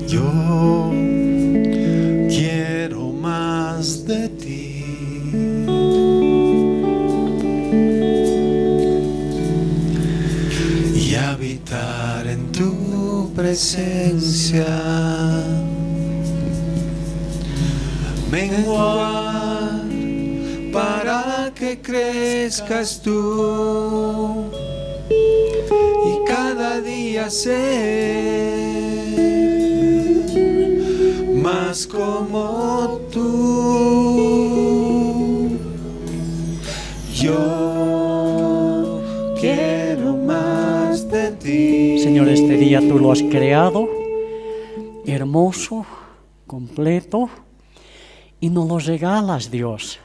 Yo quiero más de ti. Y habitar en tu presencia. Menguar para que crezcas tú. Y cada día ser más como tú. Yo quiero más de ti. Señor, este día tú lo has creado hermoso, completo, y nos lo regalas, Dios,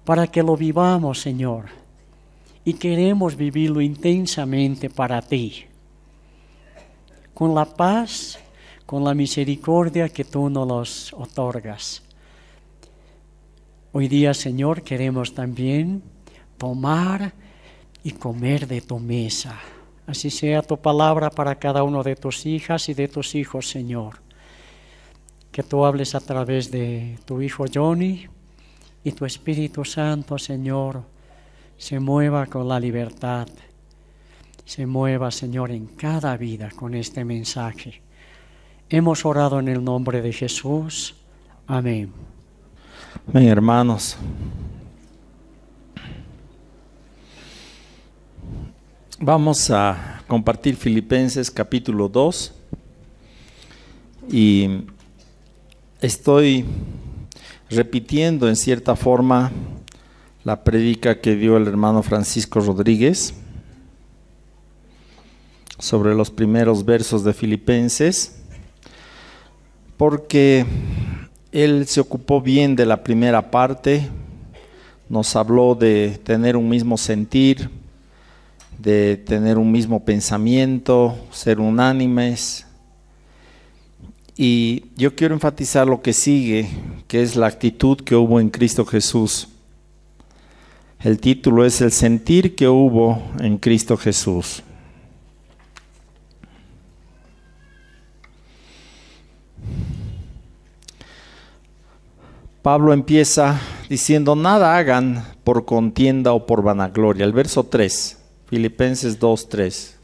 para que lo vivamos, Señor, y queremos vivirlo intensamente para ti, con la paz, con la misericordia que tú nos otorgas. Hoy día, Señor, queremos también tomar y comer de tu mesa. Así sea tu palabra para cada uno de tus hijas y de tus hijos, Señor. Que tú hables a través de tu hijo Johnny y tu Espíritu Santo, Señor, se mueva con la libertad. Se mueva, Señor, en cada vida con este mensaje. Hemos orado en el nombre de Jesús. Amén. Amén, hermanos. Vamos a compartir Filipenses capítulo 2. Y estoy repitiendo en cierta forma la prédica que dio el hermano Francisco Rodríguez sobre los primeros versos de Filipenses, porque él se ocupó bien de la primera parte, nos habló de tener un mismo sentir, de tener un mismo pensamiento, ser unánimes. Y yo quiero enfatizar lo que sigue, que es la actitud que hubo en Cristo Jesús. El título es El sentir que hubo en Cristo Jesús. Pablo empieza diciendo: nada hagan por contienda o por vanagloria. El verso 3, Filipenses 2:3.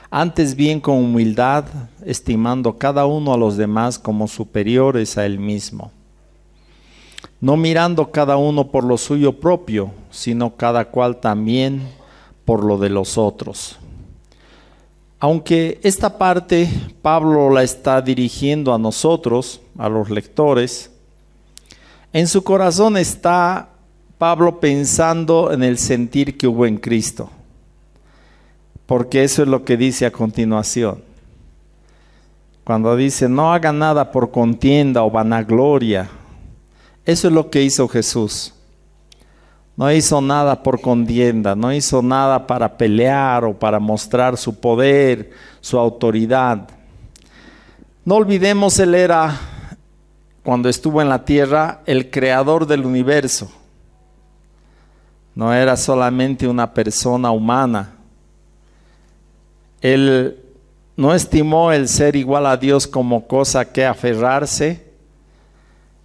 Antes bien con humildad, estimando cada uno a los demás como superiores a él mismo. No mirando cada uno por lo suyo propio, sino cada cual también por lo de los otros. Aunque esta parte Pablo la está dirigiendo a nosotros, a los lectores, en su corazón está Pablo pensando en el sentir que hubo en Cristo. Porque eso es lo que dice a continuación. Cuando dice, no hagan nada por contienda o vanagloria. Eso es lo que hizo Jesús. No hizo nada por contienda, no hizo nada para pelear o para mostrar su poder, su autoridad. No olvidemos, él era, cuando estuvo en la tierra, el creador del universo. No era solamente una persona humana. Él no estimó el ser igual a Dios como cosa que aferrarse,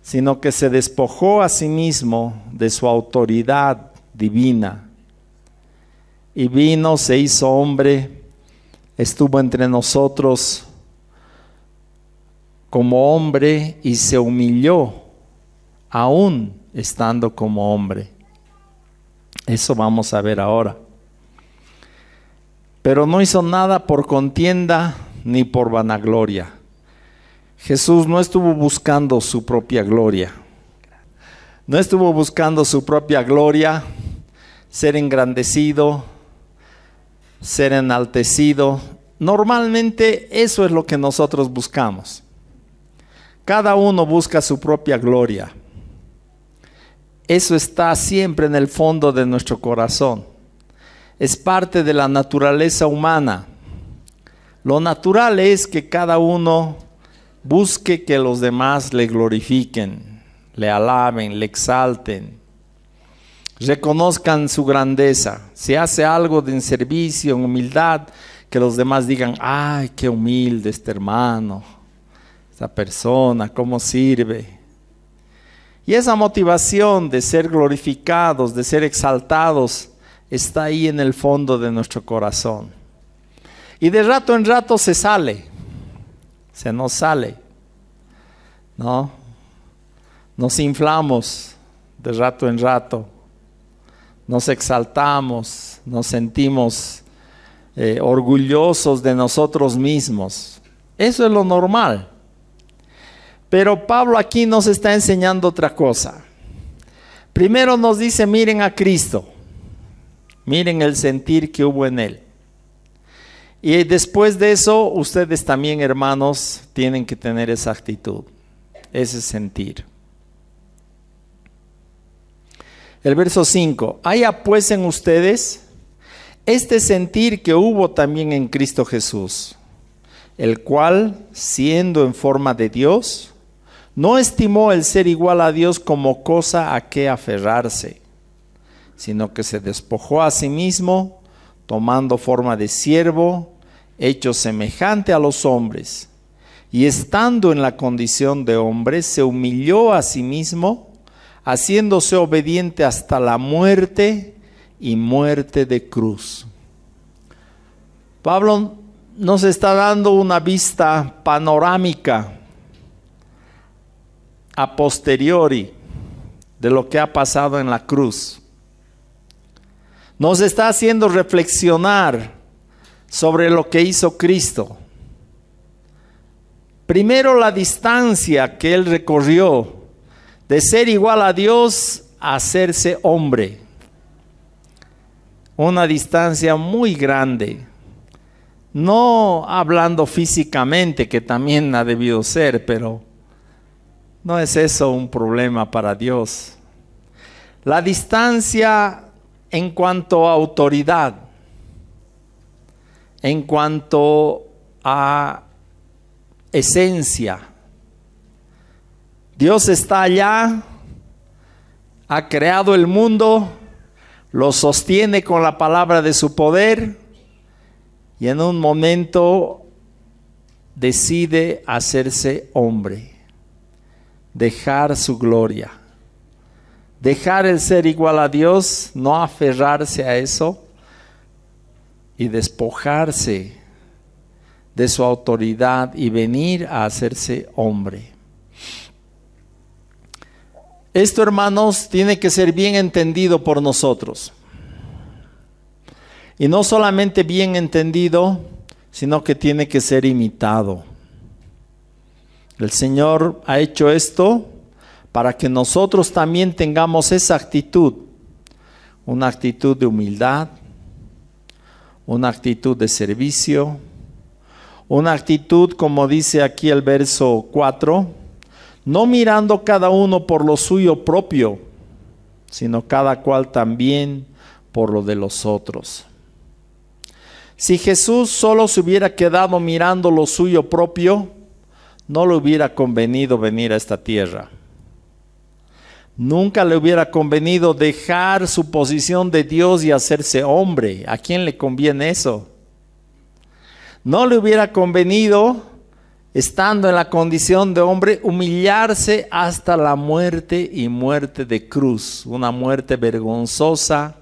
sino que se despojó a sí mismo de su autoridad divina. Y vino, se hizo hombre, estuvo entre nosotros como hombre y se humilló, aún estando como hombre. Eso vamos a ver ahora. Pero no hizo nada por contienda ni por vanagloria. Jesús no estuvo buscando su propia gloria. No estuvo buscando su propia gloria, ser engrandecido, ser enaltecido. Normalmente eso es lo que nosotros buscamos. Cada uno busca su propia gloria. Eso está siempre en el fondo de nuestro corazón. Es parte de la naturaleza humana. Lo natural es que cada uno busque que los demás le glorifiquen, le alaben, le exalten, reconozcan su grandeza. Si hace algo en servicio, en humildad, que los demás digan, ay, qué humilde este hermano, esta persona, cómo sirve. Y esa motivación de ser glorificados, de ser exaltados, está ahí en el fondo de nuestro corazón. Y de rato en rato se sale, se nos sale, ¿no? Nos inflamos de rato en rato, nos exaltamos, nos sentimos orgullosos de nosotros mismos. Eso es lo normal. Pero Pablo aquí nos está enseñando otra cosa. Primero nos dice, miren a Cristo, miren el sentir que hubo en Él. Y después de eso, ustedes también, hermanos, tienen que tener esa actitud, ese sentir. El verso 5, haya pues en ustedes este sentir que hubo también en Cristo Jesús, el cual, siendo en forma de Dios, no estimó el ser igual a Dios como cosa a que aferrarse, sino que se despojó a sí mismo, tomando forma de siervo, hecho semejante a los hombres, y estando en la condición de hombre, se humilló a sí mismo, haciéndose obediente hasta la muerte y muerte de cruz. Pablo nos está dando una vista panorámica a posteriori de lo que ha pasado en la cruz. Nos está haciendo reflexionar sobre lo que hizo Cristo. Primero, la distancia que Él recorrió de ser igual a Dios a hacerse hombre. Una distancia muy grande. No hablando físicamente, que también ha debido ser, pero no es eso un problema para Dios. La distancia en cuanto a autoridad, en cuanto a esencia. Dios está allá, ha creado el mundo, lo sostiene con la palabra de su poder y en un momento decide hacerse hombre. Dejar su gloria, dejar el ser igual a Dios, no aferrarse a eso y despojarse de su autoridad y venir a hacerse hombre. Esto, hermanos, tiene que ser bien entendido por nosotros. Y no solamente bien entendido, sino que tiene que ser imitado. El Señor ha hecho esto para que nosotros también tengamos esa actitud, una actitud de humildad, una actitud de servicio, una actitud, como dice aquí el verso 4, no mirando cada uno por lo suyo propio, sino cada cual también por lo de los otros. Si Jesús solo se hubiera quedado mirando lo suyo propio, no le hubiera convenido venir a esta tierra. Nunca le hubiera convenido dejar su posición de Dios y hacerse hombre. ¿A quién le conviene eso? No le hubiera convenido, estando en la condición de hombre, humillarse hasta la muerte y muerte de cruz. Una muerte vergonzosa,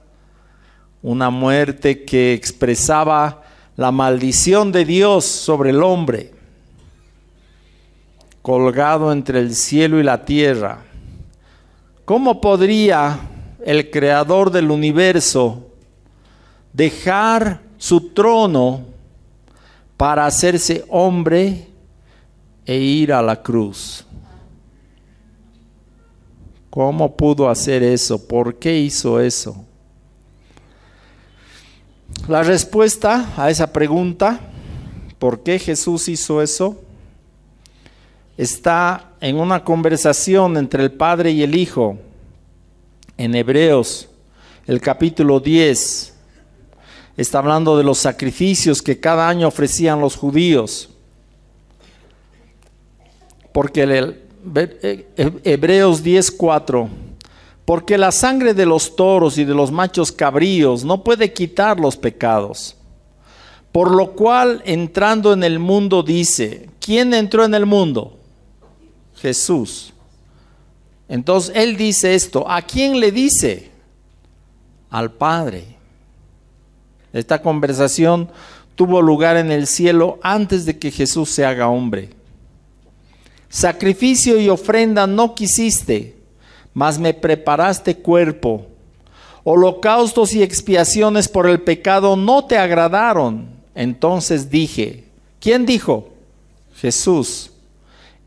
una muerte que expresaba la maldición de Dios sobre el hombre, colgado entre el cielo y la tierra. ¿Cómo podría el creador del universo dejar su trono para hacerse hombre e ir a la cruz? ¿Cómo pudo hacer eso? ¿Por qué hizo eso? La respuesta a esa pregunta, ¿por qué Jesús hizo eso?, está en una conversación entre el Padre y el Hijo en Hebreos, el capítulo 10. Está hablando de los sacrificios que cada año ofrecían los judíos. Porque Hebreos 10:4, porque la sangre de los toros y de los machos cabríos no puede quitar los pecados, Por lo cual, entrando en el mundo, dice, ¿quién entró en el mundo? Jesús. Entonces, Él dice esto. ¿A quién le dice? Al Padre. Esta conversación tuvo lugar en el cielo antes de que Jesús se haga hombre. Sacrificio y ofrenda no quisiste, mas me preparaste cuerpo. Holocaustos y expiaciones por el pecado no te agradaron. Entonces dije, ¿quién dijo? Jesús.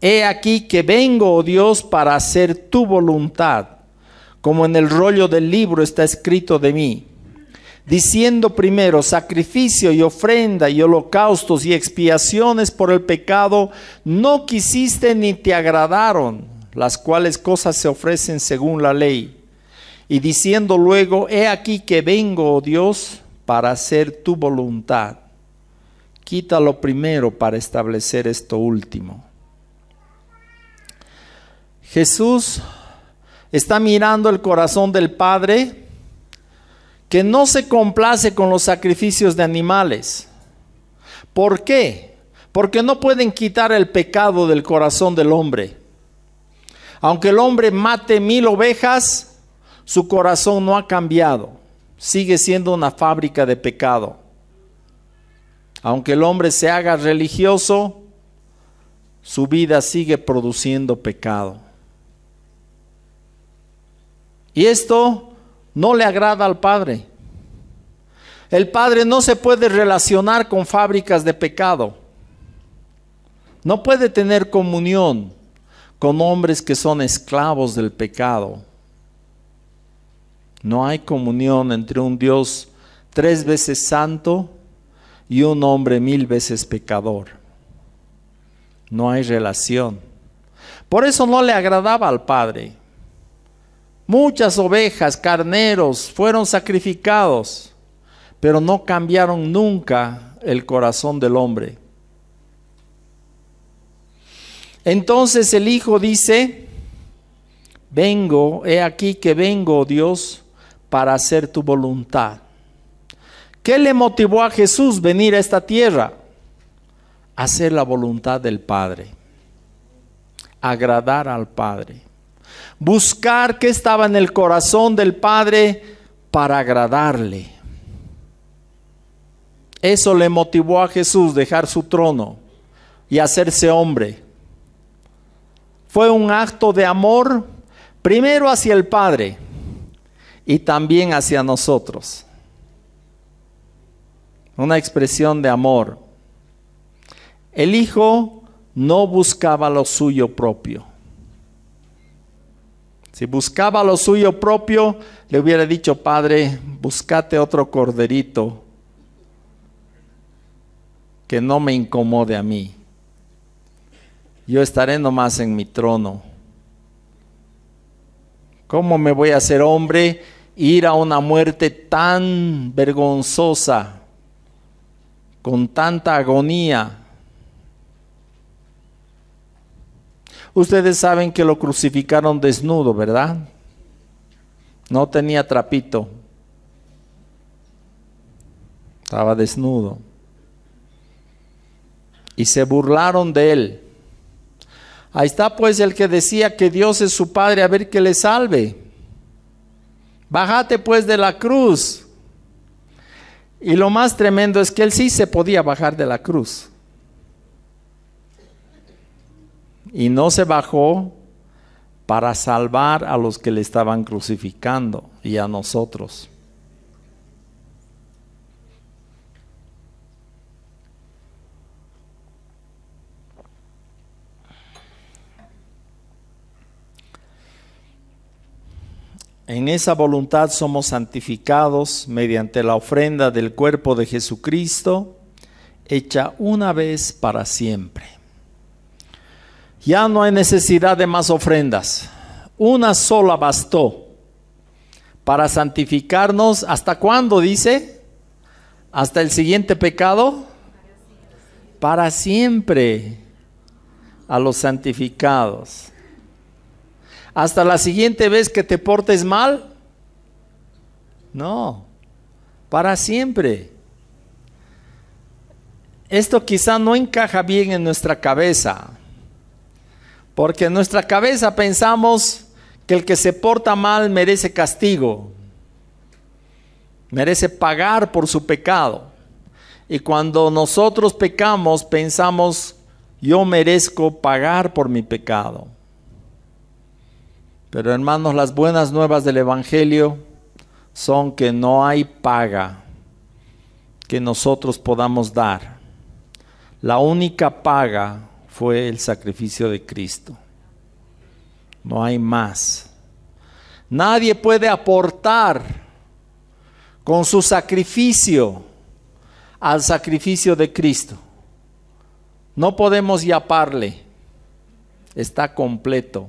He aquí que vengo, oh Dios, para hacer tu voluntad, como en el rollo del libro está escrito de mí. Diciendo primero, sacrificio y ofrenda y holocaustos y expiaciones por el pecado no quisiste ni te agradaron, las cuales cosas se ofrecen según la ley. Y diciendo luego, he aquí que vengo, oh Dios, para hacer tu voluntad. Quita lo primero para establecer esto último. Jesús está mirando el corazón del Padre, que no se complace con los sacrificios de animales. ¿Por qué? Porque no pueden quitar el pecado del corazón del hombre. Aunque el hombre mate 1000 ovejas, su corazón no ha cambiado. Sigue siendo una fábrica de pecado. Aunque el hombre se haga religioso, su vida sigue produciendo pecado. Y esto no le agrada al Padre. El Padre no se puede relacionar con fábricas de pecado. No puede tener comunión con hombres que son esclavos del pecado. No hay comunión entre un Dios 3 veces santo y un hombre 1000 veces pecador. No hay relación. Por eso no le agradaba al Padre. Muchas ovejas, carneros fueron sacrificados, pero no cambiaron nunca el corazón del hombre. Entonces el Hijo dice, vengo, he aquí que vengo, Dios, para hacer tu voluntad. ¿Qué le motivó a Jesús venir a esta tierra? Hacer la voluntad del Padre, agradar al Padre. Buscar qué estaba en el corazón del Padre para agradarle. Eso le motivó a Jesús dejar su trono y hacerse hombre. Fue un acto de amor, primero hacia el Padre y también hacia nosotros. Una expresión de amor. El Hijo no buscaba lo suyo propio. Si buscaba lo suyo propio, le hubiera dicho, Padre, búscate otro corderito que no me incomode a mí. Yo estaré nomás en mi trono. ¿Cómo me voy a hacer hombre e ir a una muerte tan vergonzosa, con tanta agonía? Ustedes saben que lo crucificaron desnudo, ¿verdad? No tenía trapito. Estaba desnudo. Y se burlaron de él. Ahí está pues el que decía que Dios es su Padre, a ver que le salve. Bájate pues de la cruz. Y lo más tremendo es que él sí se podía bajar de la cruz. Y no se bajó para salvar a los que le estaban crucificando y a nosotros. En esa voluntad somos santificados mediante la ofrenda del cuerpo de Jesucristo, hecha una vez para siempre. Ya no hay necesidad de más ofrendas. Una sola bastó para santificarnos. ¿Hasta cuándo dice? ¿Hasta el siguiente pecado? Para siempre a los santificados. ¿Hasta la siguiente vez que te portes mal? No, para siempre. esto quizá no encaja bien en nuestra cabeza, porque en nuestra cabeza pensamos que el que se porta mal merece castigo, merece pagar por su pecado. Y cuando nosotros pecamos, pensamos, yo merezco pagar por mi pecado. Pero hermanos, las buenas nuevas del Evangelio son que no hay paga que nosotros podamos dar. La única paga fue el sacrificio de Cristo. No hay más. Nadie puede aportar con su sacrificio al sacrificio de Cristo. No podemos yaparle. Está completo,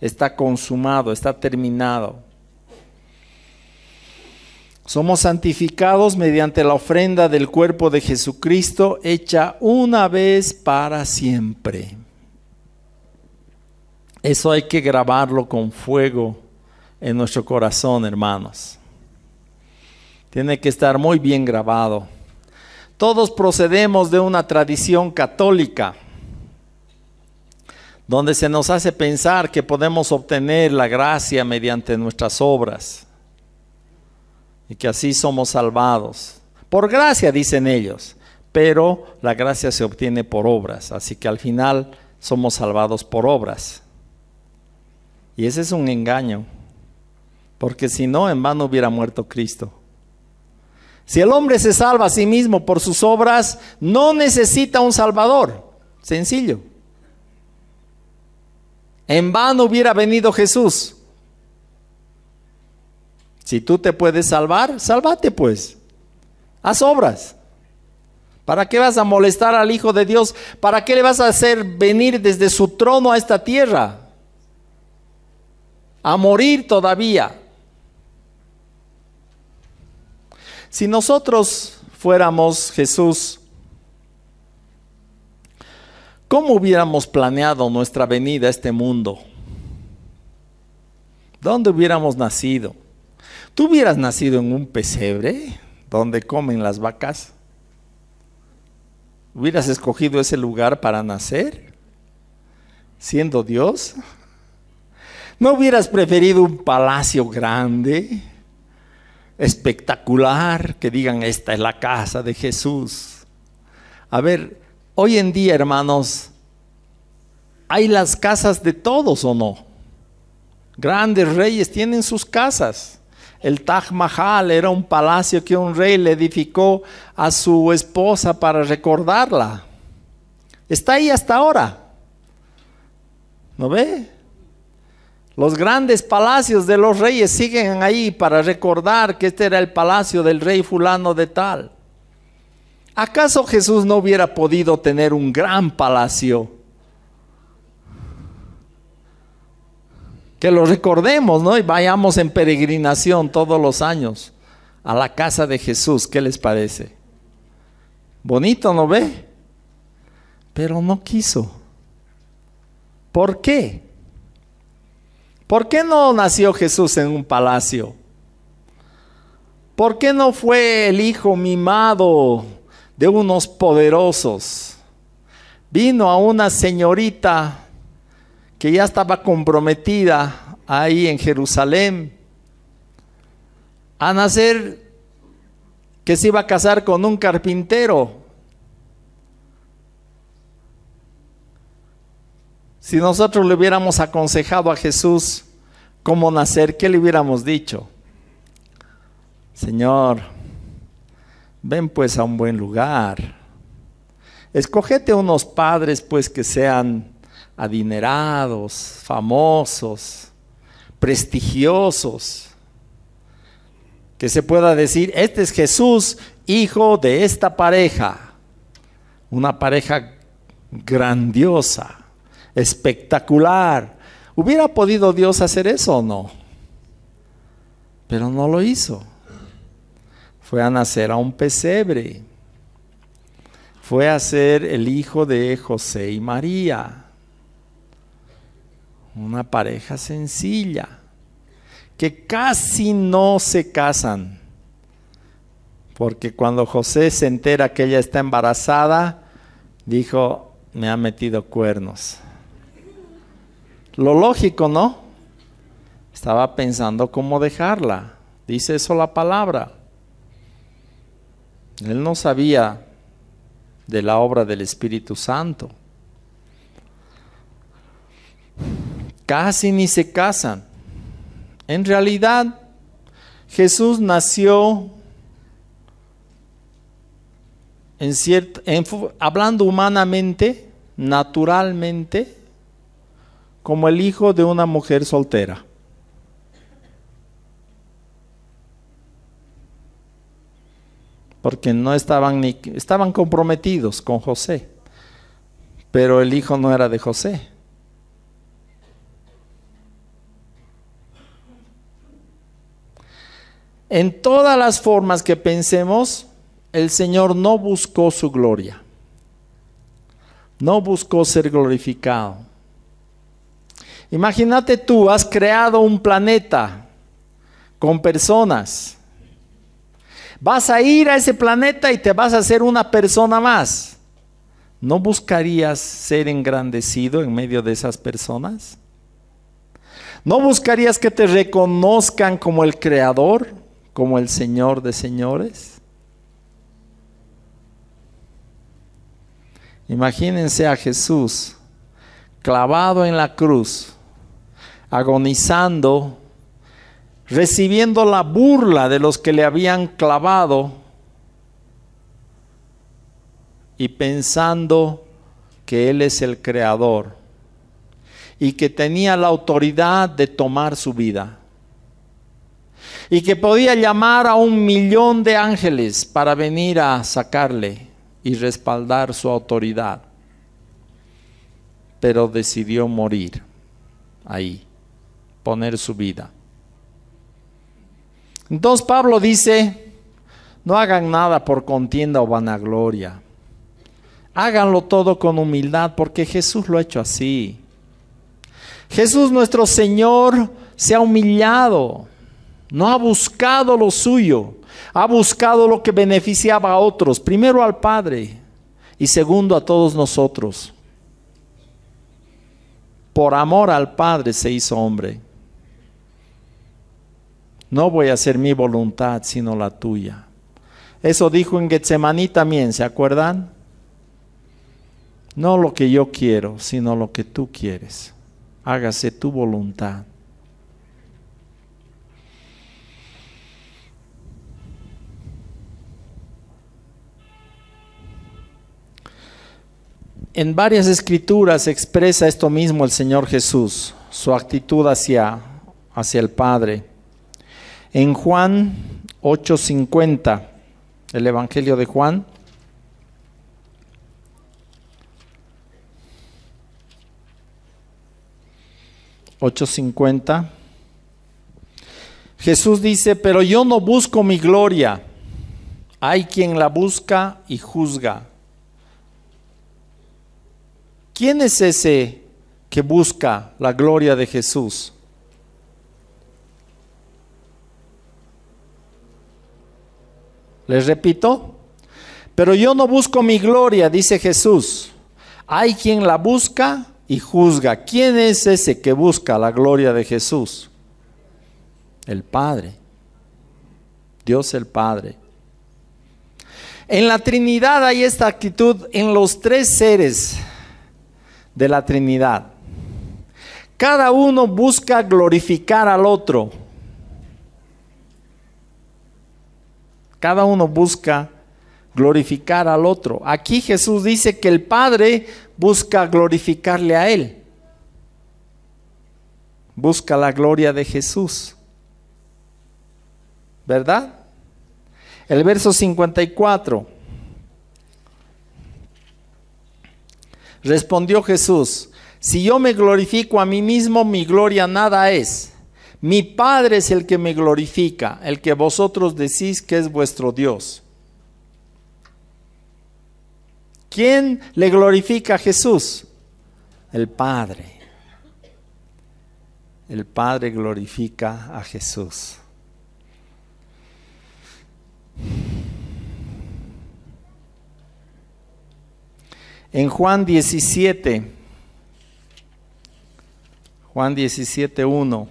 está consumado, está terminado. Somos santificados mediante la ofrenda del cuerpo de Jesucristo, hecha una vez para siempre. Eso hay que grabarlo con fuego en nuestro corazón, hermanos. Tiene que estar muy bien grabado. Todos procedemos de una tradición católica, donde se nos hace pensar que podemos obtener la gracia mediante nuestras obras, y que así somos salvados. Por gracia, dicen ellos, pero la gracia se obtiene por obras, así que al final somos salvados por obras. Y ese es un engaño, porque si no, en vano hubiera muerto Cristo. Si el hombre se salva a sí mismo por sus obras, no necesita un Salvador. Sencillo. En vano hubiera venido Jesús. Si tú te puedes salvar, sálvate pues. Haz obras. ¿Para qué vas a molestar al Hijo de Dios? ¿Para qué le vas a hacer venir desde su trono a esta tierra? A morir todavía. Si nosotros fuéramos Jesús, ¿cómo hubiéramos planeado nuestra venida a este mundo? ¿Dónde hubiéramos nacido? ¿Tú hubieras nacido en un pesebre donde comen las vacas? ¿Hubieras escogido ese lugar para nacer, siendo Dios? ¿No hubieras preferido un palacio grande, espectacular, que digan, esta es la casa de Jesús? A ver, hoy en día, hermanos, ¿hay las casas de todos o no? Grandes reyes tienen sus casas. El Taj Mahal era un palacio que un rey le edificó a su esposa para recordarla. Está ahí hasta ahora. ¿No ve? Los grandes palacios de los reyes siguen ahí para recordar que este era el palacio del rey fulano de tal. ¿Acaso Jesús no hubiera podido tener un gran palacio? Que lo recordemos, ¿no? Y vayamos en peregrinación todos los años a la casa de Jesús. ¿Qué les parece? Bonito, ¿no ve? Pero no quiso. ¿Por qué? ¿Por qué no nació Jesús en un palacio? ¿Por qué no fue el hijo mimado de unos poderosos? Vino a una señorita que ya estaba comprometida ahí en Jerusalén, a nacer, que se iba a casar con un carpintero. Si nosotros le hubiéramos aconsejado a Jesús cómo nacer, ¿qué le hubiéramos dicho? Señor, ven pues a un buen lugar. Escogete unos padres pues que sean adinerados, famosos, prestigiosos, que se pueda decir, este es Jesús, hijo de esta pareja, una pareja grandiosa, espectacular. ¿Hubiera podido Dios hacer eso o no? Pero no lo hizo. Fue a nacer a un pesebre, fue a ser el hijo de José y María. Una pareja sencilla, que casi no se casan, Porque cuando José se entera que ella está embarazada, dijo, me ha metido cuernos. Lo lógico, ¿no? Estaba pensando cómo dejarla. Dice eso la palabra. Él no sabía de la obra del Espíritu Santo. Casi ni se casan. En realidad, Jesús nació hablando humanamente, naturalmente, como el hijo de una mujer soltera. Porque no estaban comprometidos con José, pero el hijo no era de José. En todas las formas que pensemos, el Señor no buscó su gloria, no buscó ser glorificado. Imagínate tú, has creado un planeta con personas. Vas a ir a ese planeta y te vas a hacer una persona más. ¿No buscarías ser engrandecido en medio de esas personas? ¿No buscarías que te reconozcan como el Creador, como el Señor de señores? Imagínense a Jesús clavado en la cruz, agonizando, recibiendo la burla de los que le habían clavado y pensando que Él es el Creador y que tenía la autoridad de tomar su vida y que podía llamar a 1,000,000 de ángeles para venir a sacarle y respaldar su autoridad, pero decidió morir ahí, poner su vida. Entonces Pablo dice, no hagan nada por contienda o vanagloria, háganlo todo con humildad, porque Jesús lo ha hecho así. Jesús nuestro Señor se ha humillado, no ha buscado lo suyo, ha buscado lo que beneficiaba a otros, primero al Padre y segundo a todos nosotros. Por amor al Padre se hizo hombre. No voy a hacer mi voluntad sino la tuya. Eso dijo en Getsemaní también, ¿se acuerdan? No lo que yo quiero, sino lo que tú quieres. Hágase tu voluntad. En varias escrituras expresa esto mismo el Señor Jesús, su actitud hacia el Padre. En Juan 8:50, el Evangelio de Juan, Jesús dice, pero yo no busco mi gloria, hay quien la busca y juzga. ¿Quién es ese que busca la gloria de Jesús? Les repito, pero yo no busco mi gloria, dice Jesús. Hay quien la busca y juzga. ¿Quién es ese que busca la gloria de Jesús? El Padre. Dios el Padre. En la Trinidad hay esta actitud en los 3 seres de la Trinidad. Cada uno busca glorificar al otro. Cada uno busca glorificar al otro. Aquí Jesús dice que el Padre busca glorificarle a Él. Busca la gloria de Jesús. ¿Verdad? El verso 54. Respondió Jesús, si yo me glorifico a mí mismo, mi gloria nada es. Mi Padre es el que me glorifica, el que vosotros decís que es vuestro Dios. ¿Quién le glorifica a Jesús? El Padre. El Padre glorifica a Jesús. En Juan 17, Juan 17:1.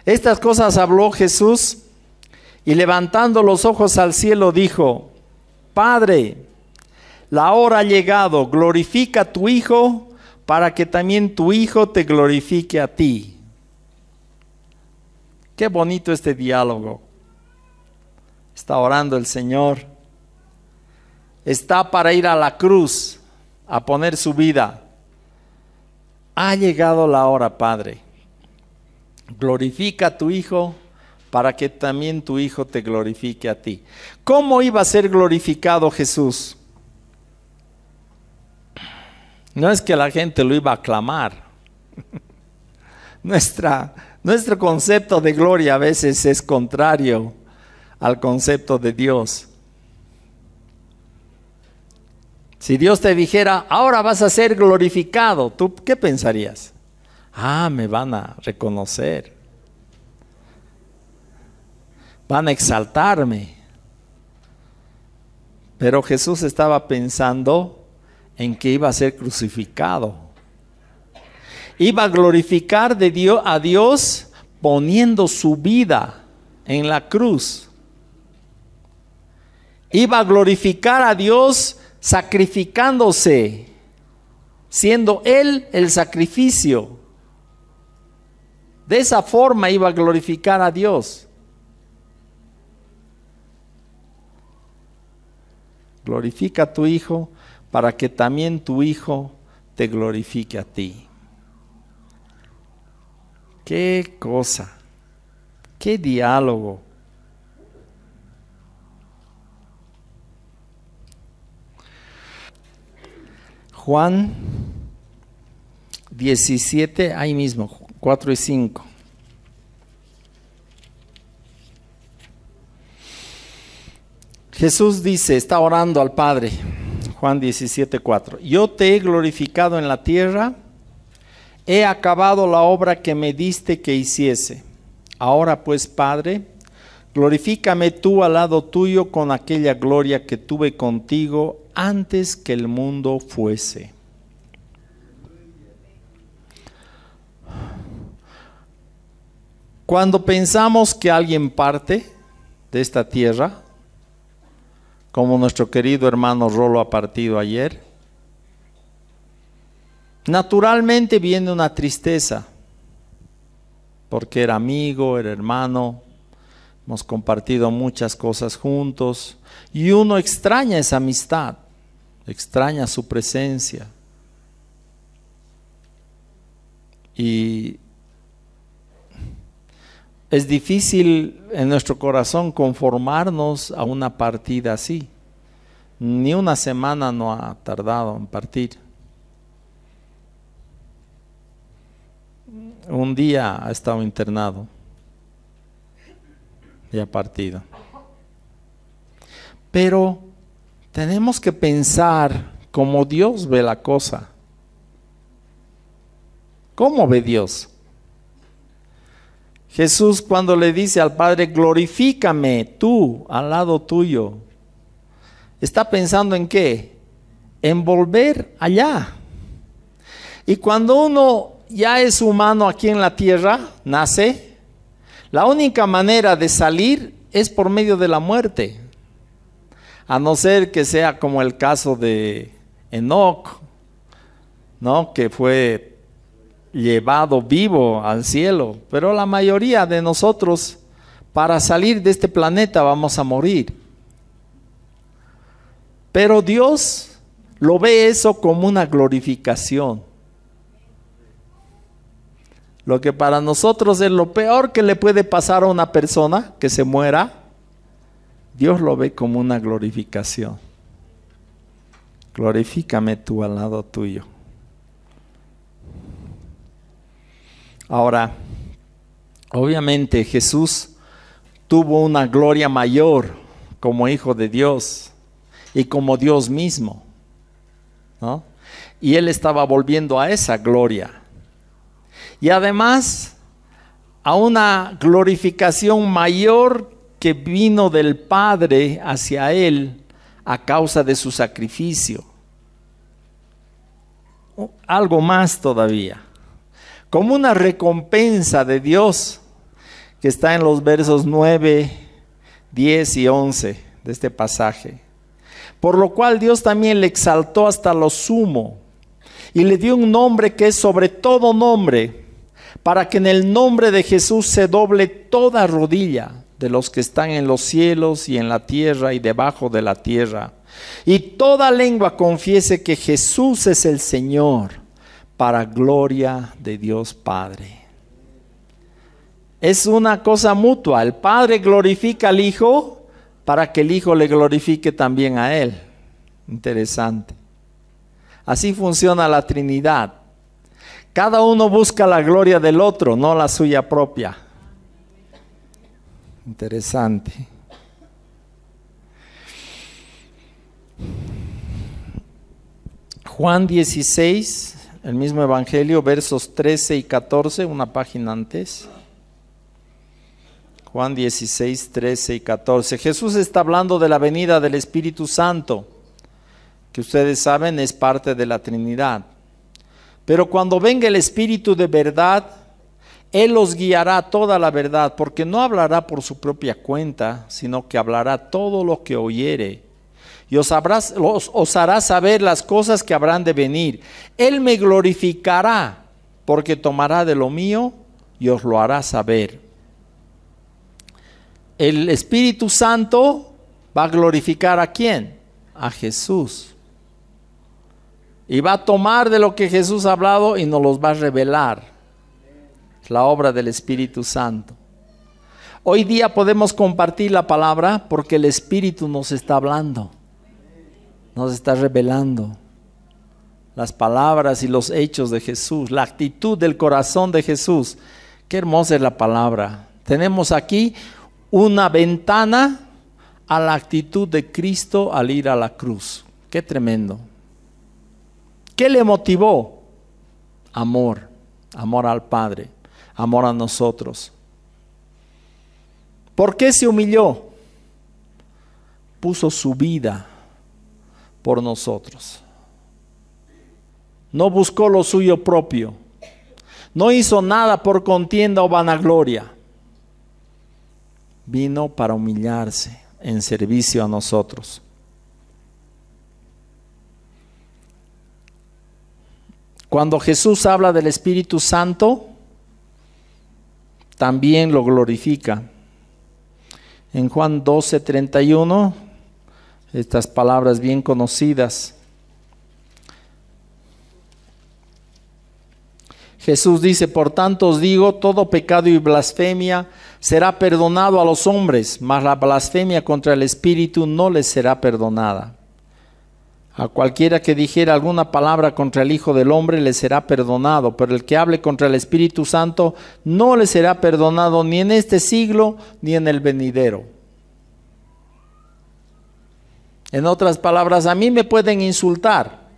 Estas cosas habló Jesús y levantando los ojos al cielo dijo: Padre, la hora ha llegado, glorifica a tu Hijo para que también tu Hijo te glorifique a ti. Qué bonito este diálogo. Está orando el Señor. Está para ir a la cruz a poner su vida. Ha llegado la hora, Padre. Glorifica a tu Hijo para que también tu Hijo te glorifique a ti. ¿Cómo iba a ser glorificado Jesús? No es que la gente lo iba a aclamar. Nuestro concepto de gloria a veces es contrario al concepto de Dios. Si Dios te dijera, ahora vas a ser glorificado, ¿tú qué pensarías? Me van a reconocer. Van a exaltarme. Pero Jesús estaba pensando en que iba a ser crucificado. Iba a glorificar a Dios poniendo su vida en la cruz. Iba a glorificar a Dios sacrificándose, siendo Él el sacrificio. De esa forma iba a glorificar a Dios. Glorifica a tu Hijo para que también tu Hijo te glorifique a ti. Qué cosa, qué diálogo. Juan 17, ahí mismo, 4 y 5. Jesús dice, está orando al Padre, Juan 17, 4. Yo te he glorificado en la tierra, he acabado la obra que me diste que hiciese. Ahora pues, Padre, glorifícame tú al lado tuyo con aquella gloria que tuve contigo antes que el mundo fuese. Cuando pensamos que alguien parte de esta tierra, como nuestro querido hermano Rolo ha partido ayer, naturalmente viene una tristeza, porque era amigo, era hermano, hemos compartido muchas cosas juntos, y uno extraña esa amistad, extraña su presencia. Y es difícil en nuestro corazón conformarnos a una partida así. Ni una semana no ha tardado en partir. Un día ha estado internado y ha partido. Pero tenemos que pensar como Dios ve la cosa. ¿Cómo ve Dios? Jesús, cuando le dice al Padre, glorifícame tú al lado tuyo, ¿está pensando en qué? En volver allá. Y cuando uno ya es humano aquí en la tierra, nace, la única manera de salir es por medio de la muerte. A no ser que sea como el caso de Enoc, ¿no? Que fue llevado vivo al cielo, pero la mayoría de nosotros para salir de este planeta vamos a morir. Pero Dios lo ve eso como una glorificación. Lo que para nosotros es lo peor que le puede pasar a una persona que se muera, Dios lo ve como una glorificación. Glorifícame tú al lado tuyo. Ahora, obviamente Jesús tuvo una gloria mayor como Hijo de Dios y como Dios mismo, ¿no? Y Él estaba volviendo a esa gloria. Y además, a una glorificación mayor que vino del Padre hacia Él a causa de su sacrificio. Algo más todavía, como una recompensa de Dios, que está en los versos 9, 10 y 11 de este pasaje. Por lo cual Dios también le exaltó hasta lo sumo y le dio un nombre que es sobre todo nombre, para que en el nombre de Jesús se doble toda rodilla de los que están en los cielos y en la tierra y debajo de la tierra, y toda lengua confiese que Jesús es el Señor, para gloria de Dios Padre. Es una cosa mutua. El Padre glorifica al Hijo para que el Hijo le glorifique también a Él. Interesante. Así funciona la Trinidad. Cada uno busca la gloria del otro, no la suya propia. Interesante. Juan 16, el mismo Evangelio, versos 13 y 14, una página antes. Juan 16, 13 y 14. Jesús está hablando de la venida del Espíritu Santo, que ustedes saben es parte de la Trinidad. Pero cuando venga el Espíritu de verdad, Él los guiará a toda la verdad, porque no hablará por su propia cuenta, sino que hablará todo lo que oyere, y os hará saber las cosas que habrán de venir. Él me glorificará, porque tomará de lo mío y os lo hará saber. El Espíritu Santo va a glorificar ¿a quién? A Jesús. Y va a tomar de lo que Jesús ha hablado y nos los va a revelar. La obra del Espíritu Santo. Hoy día podemos compartir la palabra porque el Espíritu nos está hablando. Nos está revelando las palabras y los hechos de Jesús, la actitud del corazón de Jesús. Qué hermosa es la palabra. Tenemos aquí una ventana a la actitud de Cristo al ir a la cruz. Qué tremendo. ¿Qué le motivó? Amor, amor al Padre, amor a nosotros. ¿Por qué se humilló? Puso su vida por nosotros. No buscó lo suyo propio. No hizo nada por contienda o vanagloria. Vino para humillarse en servicio a nosotros. Cuando Jesús habla del Espíritu Santo, también lo glorifica. En Juan 12:31, estas palabras bien conocidas. Jesús dice: por tanto os digo, todo pecado y blasfemia será perdonado a los hombres, mas la blasfemia contra el Espíritu no les será perdonada. A cualquiera que dijera alguna palabra contra el Hijo del Hombre le será perdonado, pero el que hable contra el Espíritu Santo no le será perdonado ni en este siglo ni en el venidero. En otras palabras, a mí me pueden insultar,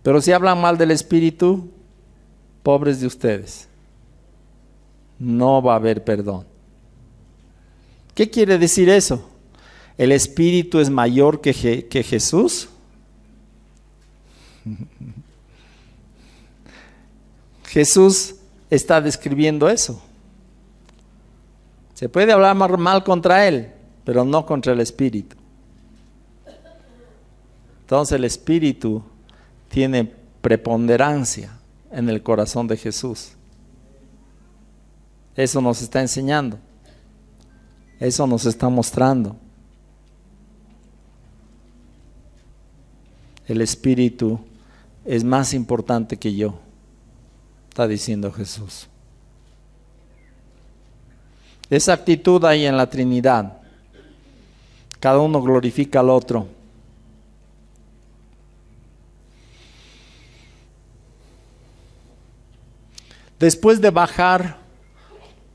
pero si hablan mal del Espíritu, pobres de ustedes, no va a haber perdón. ¿Qué quiere decir eso? ¿El Espíritu es mayor que Jesús? Jesús está describiendo eso. Se puede hablar mal contra Él, pero no contra el Espíritu. Entonces el Espíritu tiene preponderancia en el corazón de Jesús. Eso nos está enseñando. Eso nos está mostrando. El Espíritu es más importante que yo, está diciendo Jesús. Esa actitud hay en la Trinidad. Cada uno glorifica al otro. Después de bajar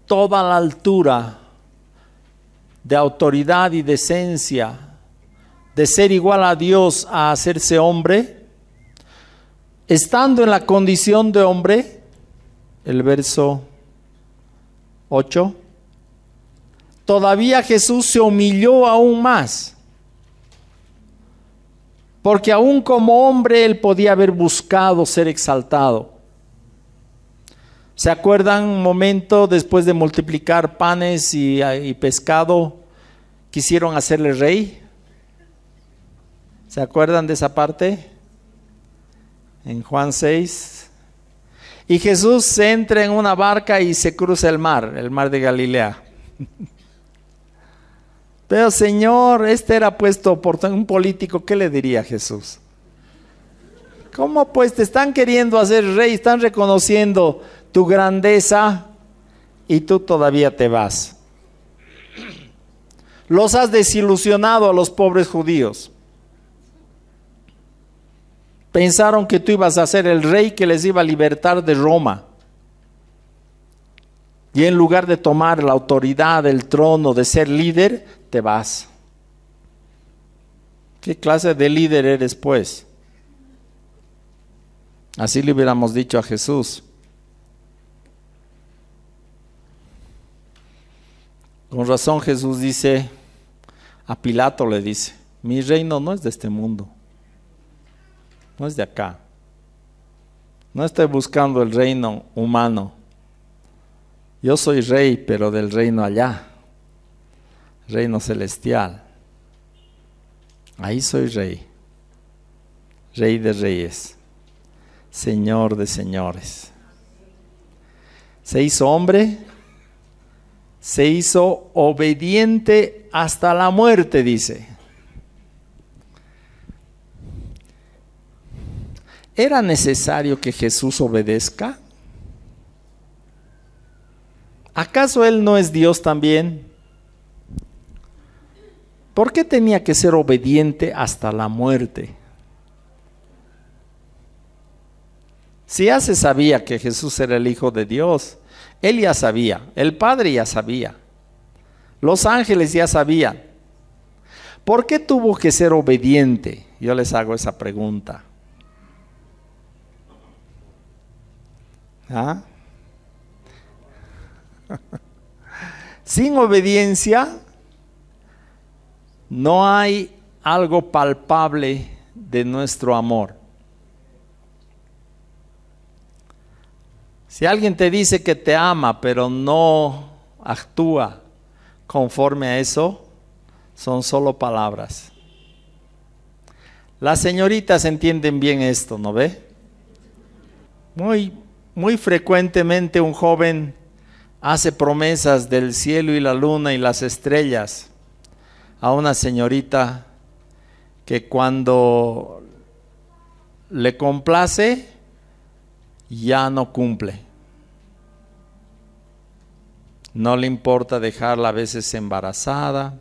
toda la altura de autoridad y de esencia, de ser igual a Dios a hacerse hombre, estando en la condición de hombre, el verso 8, todavía Jesús se humilló aún más. porque aún como hombre él podía haber buscado ser exaltado. ¿Se acuerdan un momento después de multiplicar panes y pescado, quisieron hacerle rey? ¿Se acuerdan de esa parte? En Juan 6. Y Jesús entra en una barca y se cruza el mar de Galilea. Pero Señor, este era puesto por un político, ¿qué le diría Jesús? ¿Cómo pues te están queriendo hacer rey, están reconociendo tu grandeza y tú todavía te vas? Los has desilusionado a los pobres judíos. Pensaron que tú ibas a ser el rey que les iba a libertar de Roma. Y en lugar de tomar la autoridad del trono, de ser líder, te vas. ¿Qué clase de líder eres, pues? Así le hubiéramos dicho a Jesús. Con razón Jesús dice, a Pilato le dice, mi reino no es de este mundo, no es de acá. No estoy buscando el reino humano. Yo soy rey, pero del reino allá, reino celestial. Ahí soy rey, rey de reyes, señor de señores. Se hizo hombre, se hizo obediente hasta la muerte, dice. ¿Era necesario que Jesús obedezca? ¿Acaso Él no es Dios también? ¿Por qué tenía que ser obediente hasta la muerte? Si ya se sabía que Jesús era el Hijo de Dios, Él ya sabía, el Padre ya sabía, los ángeles ya sabían. ¿Por qué tuvo que ser obediente? Yo les hago esa pregunta. ¿Ah? Sin obediencia no hay algo palpable de nuestro amor. Si alguien te dice que te ama, pero no actúa conforme a eso, son solo palabras. Las señoritas entienden bien esto, ¿no ve? Muy frecuentemente un joven hace promesas del cielo y la luna y las estrellas a una señorita que cuando le complace ya no cumple. No le importa dejarla a veces embarazada,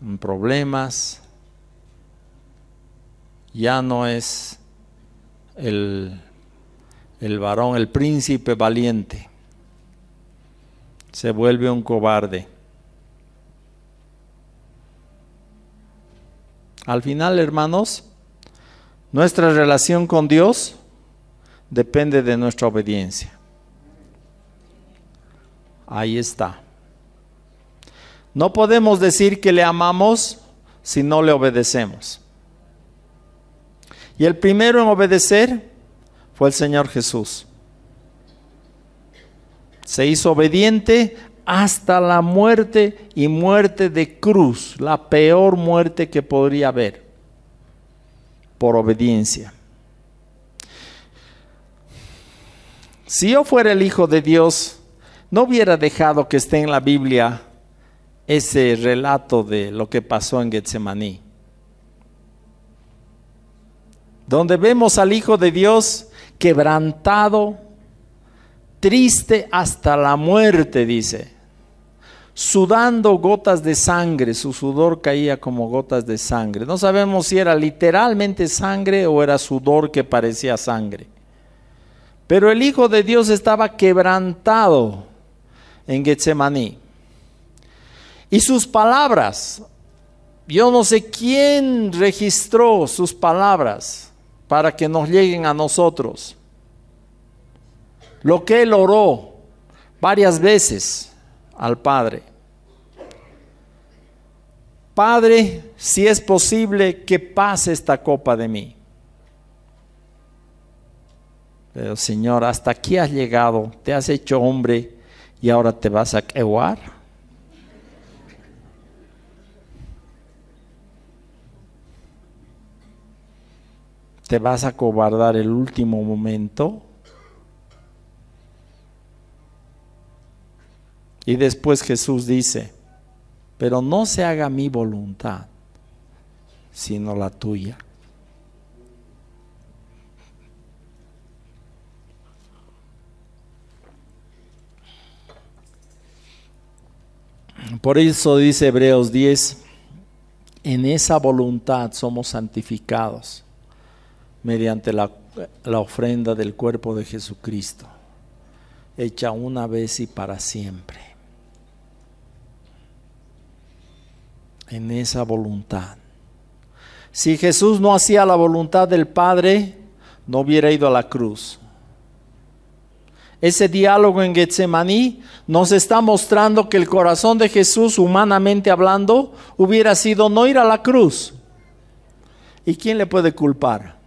en problemas. Ya no es el varón, el príncipe valiente. Se vuelve un cobarde. Al final, hermanos, nuestra relación con Dios depende de nuestra obediencia. Ahí está. No podemos decir que le amamos si no le obedecemos. Y el primero en obedecer fue el Señor Jesús. Se hizo obediente hasta la muerte, y muerte de cruz, la peor muerte que podría haber, por obediencia. Si yo fuera el Hijo de Dios, no hubiera dejado que esté en la Biblia ese relato de lo que pasó en Getsemaní, donde vemos al Hijo de Dios quebrantado, triste hasta la muerte, dice, sudando gotas de sangre. Su sudor caía como gotas de sangre. No sabemos si era literalmente sangre o era sudor que parecía sangre. Pero el Hijo de Dios estaba quebrantado en Getsemaní. Y sus palabras, yo no sé quién registró sus palabras para que nos lleguen a nosotros. Lo que él oró varias veces al Padre. Padre, si es posible que pase esta copa de mí. Pero Señor, hasta aquí has llegado, te has hecho hombre y ahora te vas a quebar. ¿Te vas a cobardar el último momento? Y después Jesús dice, pero no se haga mi voluntad, sino la tuya. Por eso dice Hebreos 10, en esa voluntad somos santificados mediante la ofrenda del cuerpo de Jesucristo, hecha una vez y para siempre. En esa voluntad. Si Jesús no hacía la voluntad del Padre, no hubiera ido a la cruz. Ese diálogo en Getsemaní nos está mostrando que el corazón de Jesús, humanamente hablando, hubiera sido no ir a la cruz. ¿Y quién le puede culpar?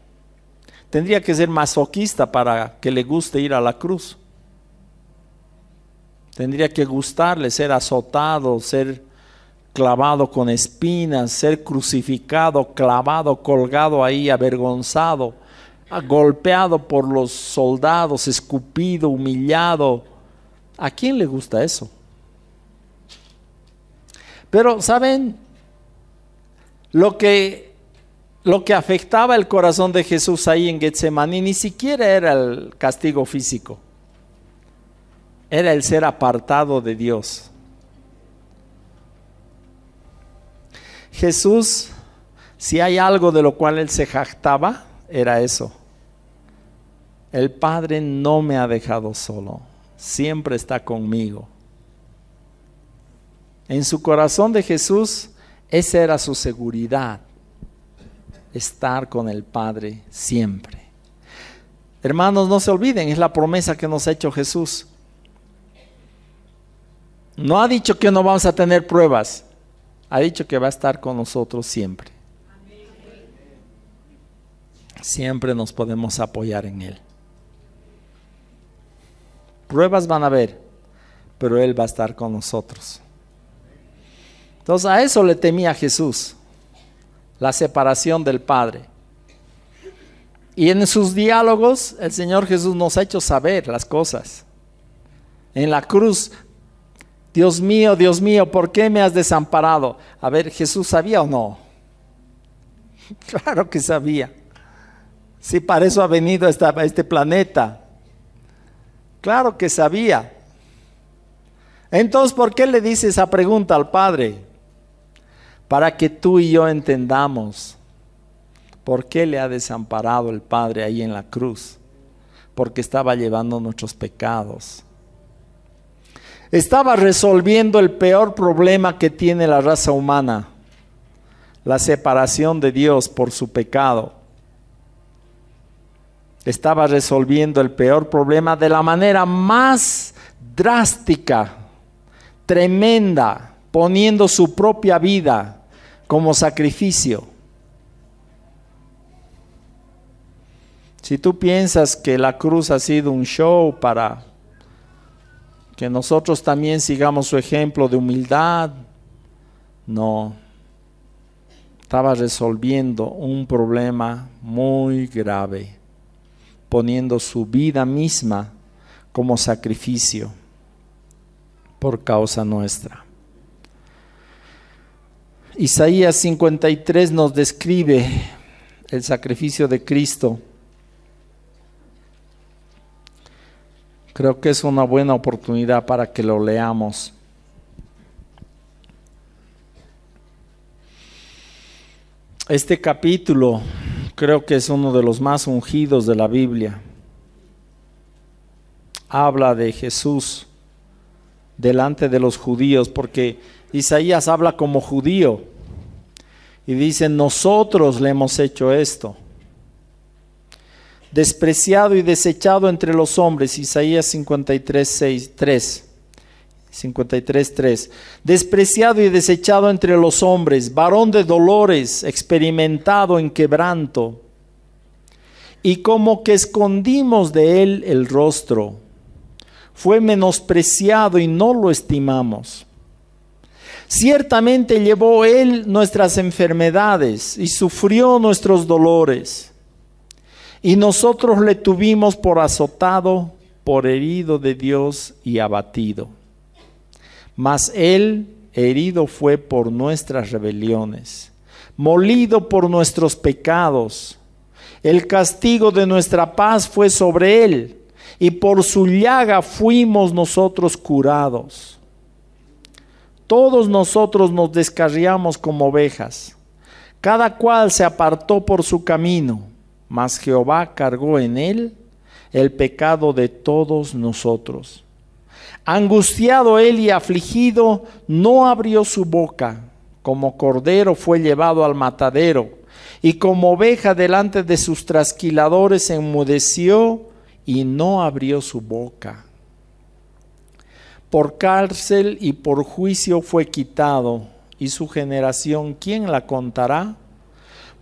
Tendría que ser masoquista para que le guste ir a la cruz. Tendría que gustarle ser azotado, ser clavado con espinas, ser crucificado, clavado, colgado ahí, avergonzado, golpeado por los soldados, escupido, humillado. ¿A quién le gusta eso? Pero ¿saben? Lo que afectaba el corazón de Jesús ahí en Getsemaní ni siquiera era el castigo físico, era el ser apartado de Dios. Jesús, si hay algo de lo cual él se jactaba, era eso. El Padre no me ha dejado solo, siempre está conmigo. En su corazón de Jesús, esa era su seguridad, estar con el Padre siempre. Hermanos, no se olviden, es la promesa que nos ha hecho Jesús. No ha dicho que no vamos a tener pruebas, ha dicho que va a estar con nosotros siempre. Siempre nos podemos apoyar en Él. Pruebas van a haber, pero Él va a estar con nosotros. Entonces a eso le temía Jesús, la separación del Padre. Y en sus diálogos el Señor Jesús nos ha hecho saber las cosas. En la cruz, Dios mío, ¿por qué me has desamparado? A ver, ¿Jesús sabía o no? Claro que sabía. Sí, para eso ha venido a este planeta. Claro que sabía. Entonces, ¿por qué le dice esa pregunta al Padre? Para que tú y yo entendamos por qué le ha desamparado el Padre ahí en la cruz. Porque estaba llevando nuestros pecados. Estaba resolviendo el peor problema que tiene la raza humana, la separación de Dios por su pecado. Estaba resolviendo el peor problema de la manera más drástica, tremenda, poniendo su propia vida como sacrificio. Si tú piensas que la cruz ha sido un show para que nosotros también sigamos su ejemplo de humildad, no. Estaba resolviendo un problema muy grave, poniendo su vida misma como sacrificio por causa nuestra. Isaías 53 nos describe el sacrificio de Cristo. Creo que es una buena oportunidad para que lo leamos. Este capítulo creo que es uno de los más ungidos de la Biblia. Habla de Jesús delante de los judíos, porque Isaías habla como judío y dice: nosotros le hemos hecho esto. Despreciado y desechado entre los hombres, Isaías 53, 3. 53:3. Despreciado y desechado entre los hombres, varón de dolores, experimentado en quebranto. Y como que escondimos de él el rostro. Fue menospreciado y no lo estimamos. Ciertamente llevó él nuestras enfermedades y sufrió nuestros dolores. Y nosotros le tuvimos por azotado, por herido de Dios y abatido. Mas él herido fue por nuestras rebeliones, molido por nuestros pecados. El castigo de nuestra paz fue sobre él, y por su llaga fuimos nosotros curados. Todos nosotros nos descarriamos como ovejas, cada cual se apartó por su camino, mas Jehová cargó en él el pecado de todos nosotros. Angustiado él y afligido, no abrió su boca. Como cordero fue llevado al matadero, y como oveja delante de sus trasquiladores se enmudeció y no abrió su boca. Por cárcel y por juicio fue quitado, y su generación, ¿quién la contará?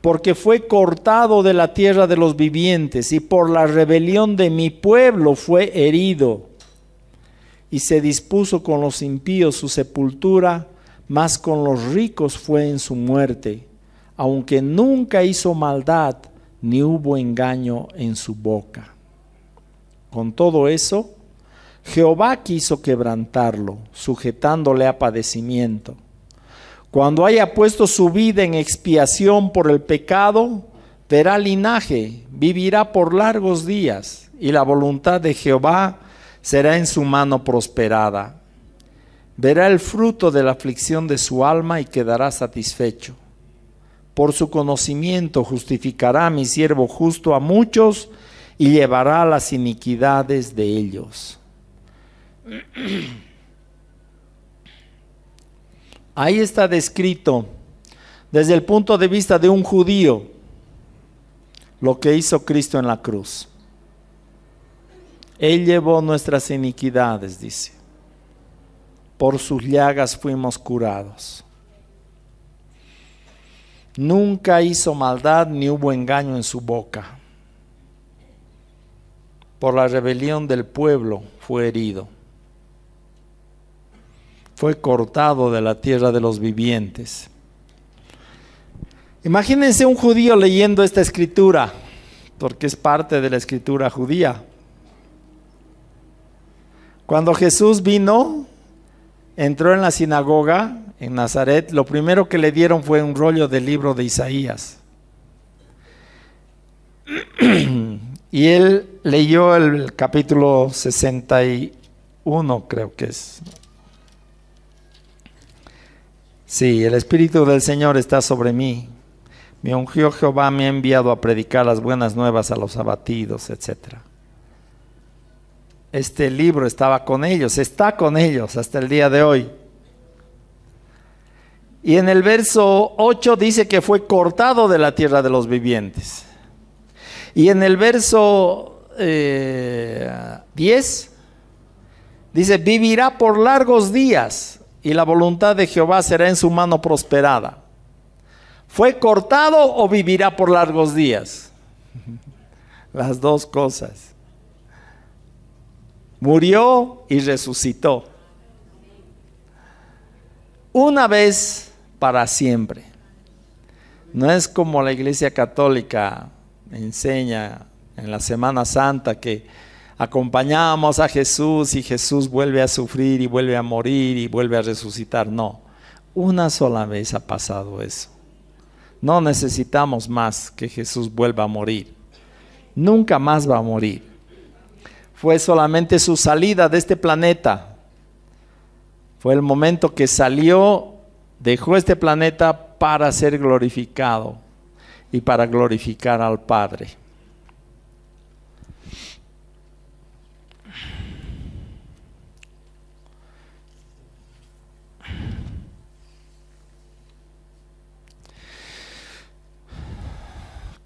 Porque fue cortado de la tierra de los vivientes, y por la rebelión de mi pueblo fue herido. Y se dispuso con los impíos su sepultura, mas con los ricos fue en su muerte, aunque nunca hizo maldad, ni hubo engaño en su boca. Con todo eso, Jehová quiso quebrantarlo, sujetándole a padecimiento. Cuando haya puesto su vida en expiación por el pecado, verá linaje, vivirá por largos días, y la voluntad de Jehová será en su mano prosperada. Verá el fruto de la aflicción de su alma y quedará satisfecho. Por su conocimiento justificará a mi siervo justo a muchos y llevará las iniquidades de ellos. Ahí está descrito desde el punto de vista de un judío lo que hizo Cristo en la cruz. Él llevó nuestras iniquidades, dice. Por sus llagas fuimos curados. Nunca hizo maldad ni hubo engaño en su boca. Por la rebelión del pueblo fue herido. Fue cortado de la tierra de los vivientes. Imagínense un judío leyendo esta escritura, porque es parte de la escritura judía. Cuando Jesús vino, entró en la sinagoga en Nazaret, lo primero que le dieron fue un rollo del libro de Isaías. Y él leyó el capítulo 61, creo que es. Sí, el Espíritu del Señor está sobre mí. Me ungió Jehová, me ha enviado a predicar las buenas nuevas a los abatidos, etc. Este libro estaba con ellos, está con ellos hasta el día de hoy. Y en el verso 8 dice que fue cortado de la tierra de los vivientes. Y en el verso 10 dice, vivirá por largos días y la voluntad de Jehová será en su mano prosperada. ¿Fue cortado o vivirá por largos días? Las dos cosas. Murió y resucitó. Una vez para siempre. No es como la Iglesia Católica enseña en la Semana Santa que acompañamos a Jesús y Jesús vuelve a sufrir y vuelve a morir y vuelve a resucitar. No, una sola vez ha pasado eso. No necesitamos más que Jesús vuelva a morir. Nunca más va a morir. Fue solamente su salida de este planeta. Fue el momento que salió, dejó este planeta para ser glorificado y para glorificar al Padre.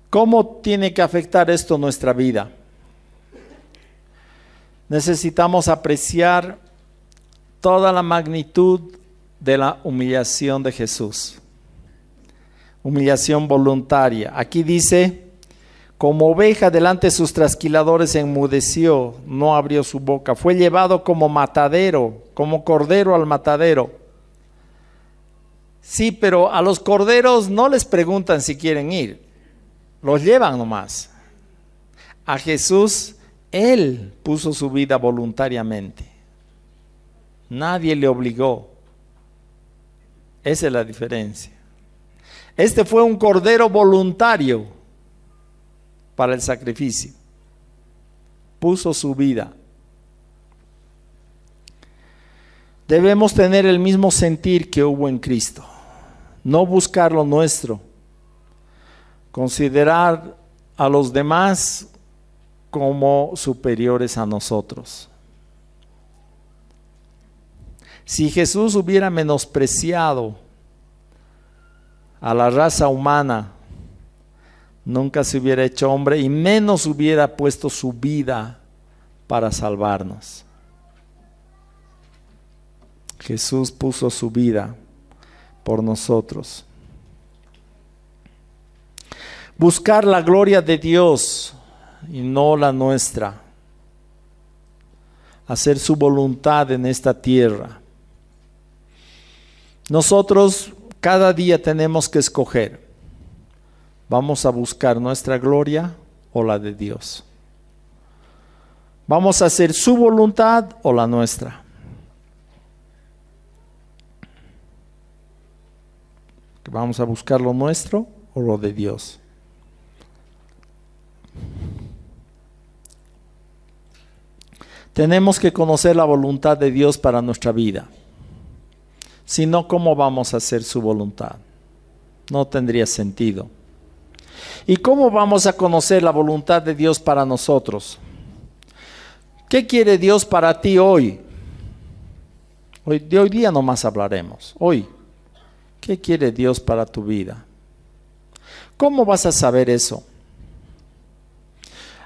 ¿Cómo tiene que afectar esto nuestra vida? Necesitamos apreciar toda la magnitud de la humillación de Jesús. Humillación voluntaria. Aquí dice, como oveja delante de sus trasquiladores enmudeció, no abrió su boca. Fue llevado como matadero, como cordero al matadero. Sí, pero a los corderos no les preguntan si quieren ir. Los llevan nomás. A Jesús, Él puso su vida voluntariamente. Nadie le obligó. Esa es la diferencia. Este fue un cordero voluntario para el sacrificio. Puso su vida. Debemos tener el mismo sentir que hubo en Cristo. No buscar lo nuestro. Considerar a los demás como superiores a nosotros. Si Jesús hubiera menospreciado a la raza humana, nunca se hubiera hecho hombre y menos hubiera puesto su vida para salvarnos. Jesús puso su vida por nosotros. Buscar la gloria de Dios y no la nuestra. Hacer su voluntad en esta tierra. Nosotros cada día tenemos que escoger. ¿Vamos a buscar nuestra gloria o la de Dios? ¿Vamos a hacer su voluntad o la nuestra? ¿Vamos a buscar lo nuestro o lo de Dios? Tenemos que conocer la voluntad de Dios para nuestra vida. Si no, ¿cómo vamos a hacer su voluntad? No tendría sentido. ¿Y cómo vamos a conocer la voluntad de Dios para nosotros? ¿Qué quiere Dios para ti hoy? De hoy día nomás hablaremos. Hoy, ¿qué quiere Dios para tu vida? ¿Cómo vas a saber eso?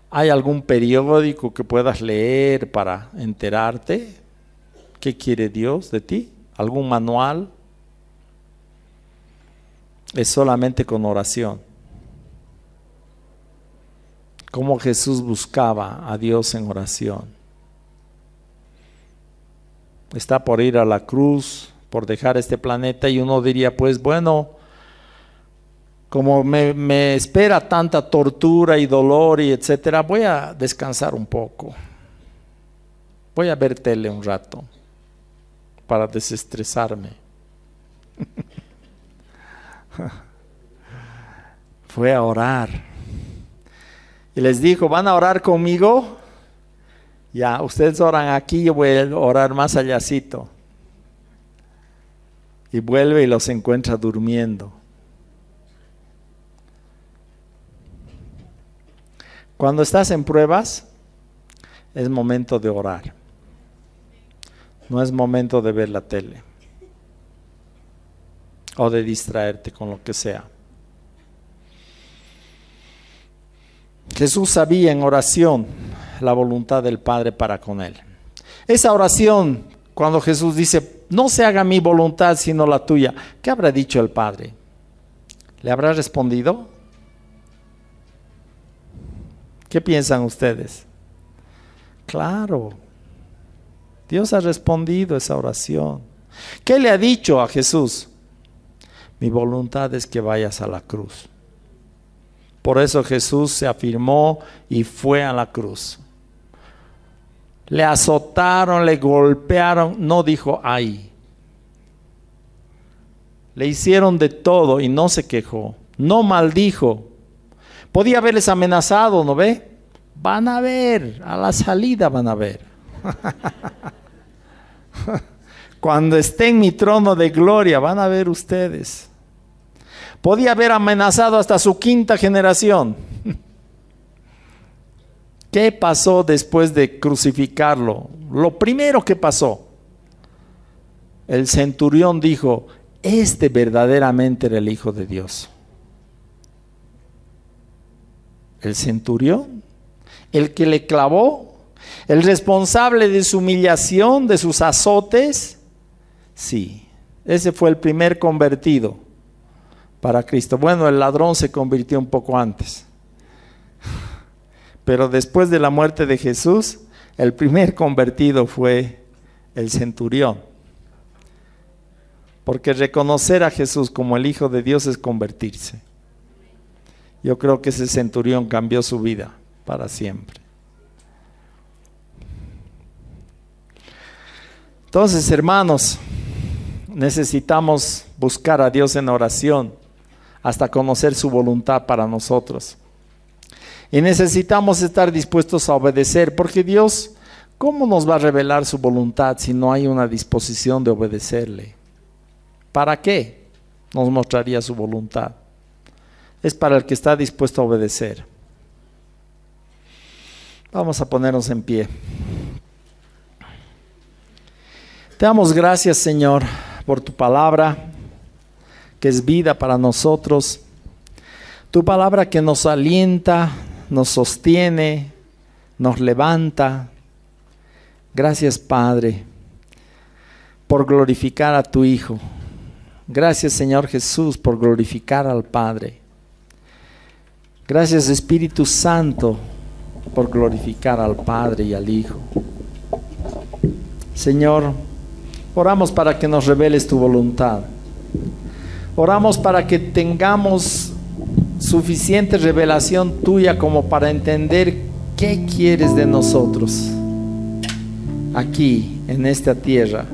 ¿Hay algún periódico que puedas leer para enterarte? ¿Qué quiere Dios de ti? ¿Algún manual? Es solamente con oración. Como Jesús buscaba a Dios en oración. Está por ir a la cruz, por dejar este planeta, y uno diría, pues bueno, como me espera tanta tortura y dolor y etcétera, voy a descansar un poco. Voy a ver tele un rato para desestresarme. Fue a orar. Y les dijo, ¿van a orar conmigo? Ya, ustedes oran aquí, yo voy a orar más allácito. Y vuelve y los encuentra durmiendo. Cuando estás en pruebas, es momento de orar. No es momento de ver la tele. O de distraerte con lo que sea. Jesús sabía en oración la voluntad del Padre para con él. Esa oración, cuando Jesús dice, no se haga mi voluntad sino la tuya, ¿qué habrá dicho el Padre? ¿Le habrá respondido? ¿Qué piensan ustedes? Claro, Dios ha respondido esa oración. ¿Qué le ha dicho a Jesús? Mi voluntad es que vayas a la cruz. Por eso Jesús se afirmó y fue a la cruz. Le azotaron, le golpearon, no dijo ay. Le hicieron de todo y no se quejó, no maldijo. Podía haberles amenazado, ¿no ve? Van a ver, a la salida van a ver. Cuando esté en mi trono de gloria, van a ver ustedes. Podía haber amenazado hasta su quinta generación. ¿Qué pasó después de crucificarlo? Lo primero que pasó, el centurión dijo, este verdaderamente era el Hijo de Dios. El centurión, el que le clavó, ¿El responsable de su humillación, de sus azotes? Sí, ese fue el primer convertido para Cristo. Bueno, el ladrón se convirtió un poco antes. Pero después de la muerte de Jesús, el primer convertido fue el centurión. Porque reconocer a Jesús como el Hijo de Dios es convertirse. Yo creo que ese centurión cambió su vida para siempre. Entonces, hermanos, necesitamos buscar a Dios en oración hasta conocer su voluntad para nosotros. Y necesitamos estar dispuestos a obedecer, porque Dios, ¿cómo nos va a revelar su voluntad si no hay una disposición de obedecerle? ¿Para qué nos mostraría su voluntad? Es para el que está dispuesto a obedecer. Vamos a ponernos en pie. Te damos gracias, Señor, por tu palabra, que es vida para nosotros. Tu palabra que nos alienta, nos sostiene, nos levanta. Gracias, Padre, por glorificar a tu Hijo. Gracias, Señor Jesús, por glorificar al Padre. Gracias, Espíritu Santo, por glorificar al Padre y al Hijo. Señor, oramos para que nos reveles tu voluntad. Oramos para que tengamos suficiente revelación tuya como para entender qué quieres de nosotros aquí en esta tierra.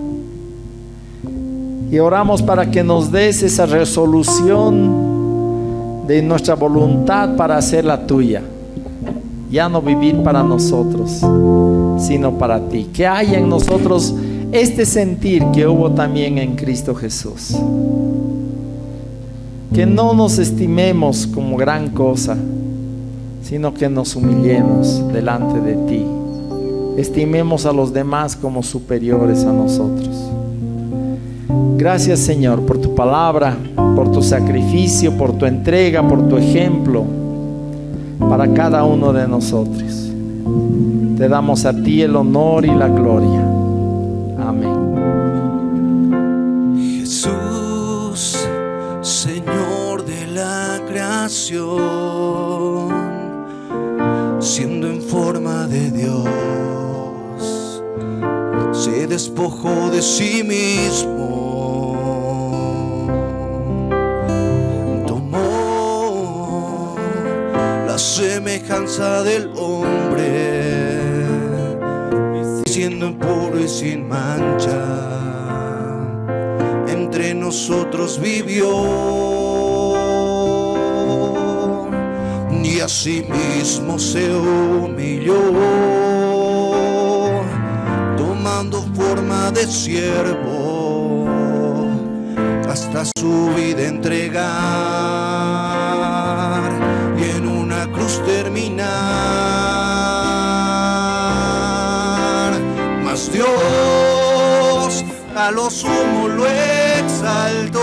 Y oramos para que nos des esa resolución de nuestra voluntad para hacer la tuya. Ya no vivir para nosotros, sino para ti. Que haya en nosotros este sentir que hubo también en Cristo Jesús. Que no nos estimemos como gran cosa, sino que nos humillemos delante de ti. Estimemos a los demás como superiores a nosotros. Gracias, Señor, por tu palabra, por tu sacrificio, por tu entrega, por tu ejemplo para cada uno de nosotros. Te damos a ti el honor y la gloria. Amén. Jesús, Señor de la creación, siendo en forma de Dios, se despojó de sí mismo. Tomó la semejanza del hombre, siendo puro y sin mancha, entre nosotros vivió, y asimismo se humilló, tomando forma de siervo, hasta su vida entregar, y en una cruz terminar. Mas Dios a lo sumo lo exaltó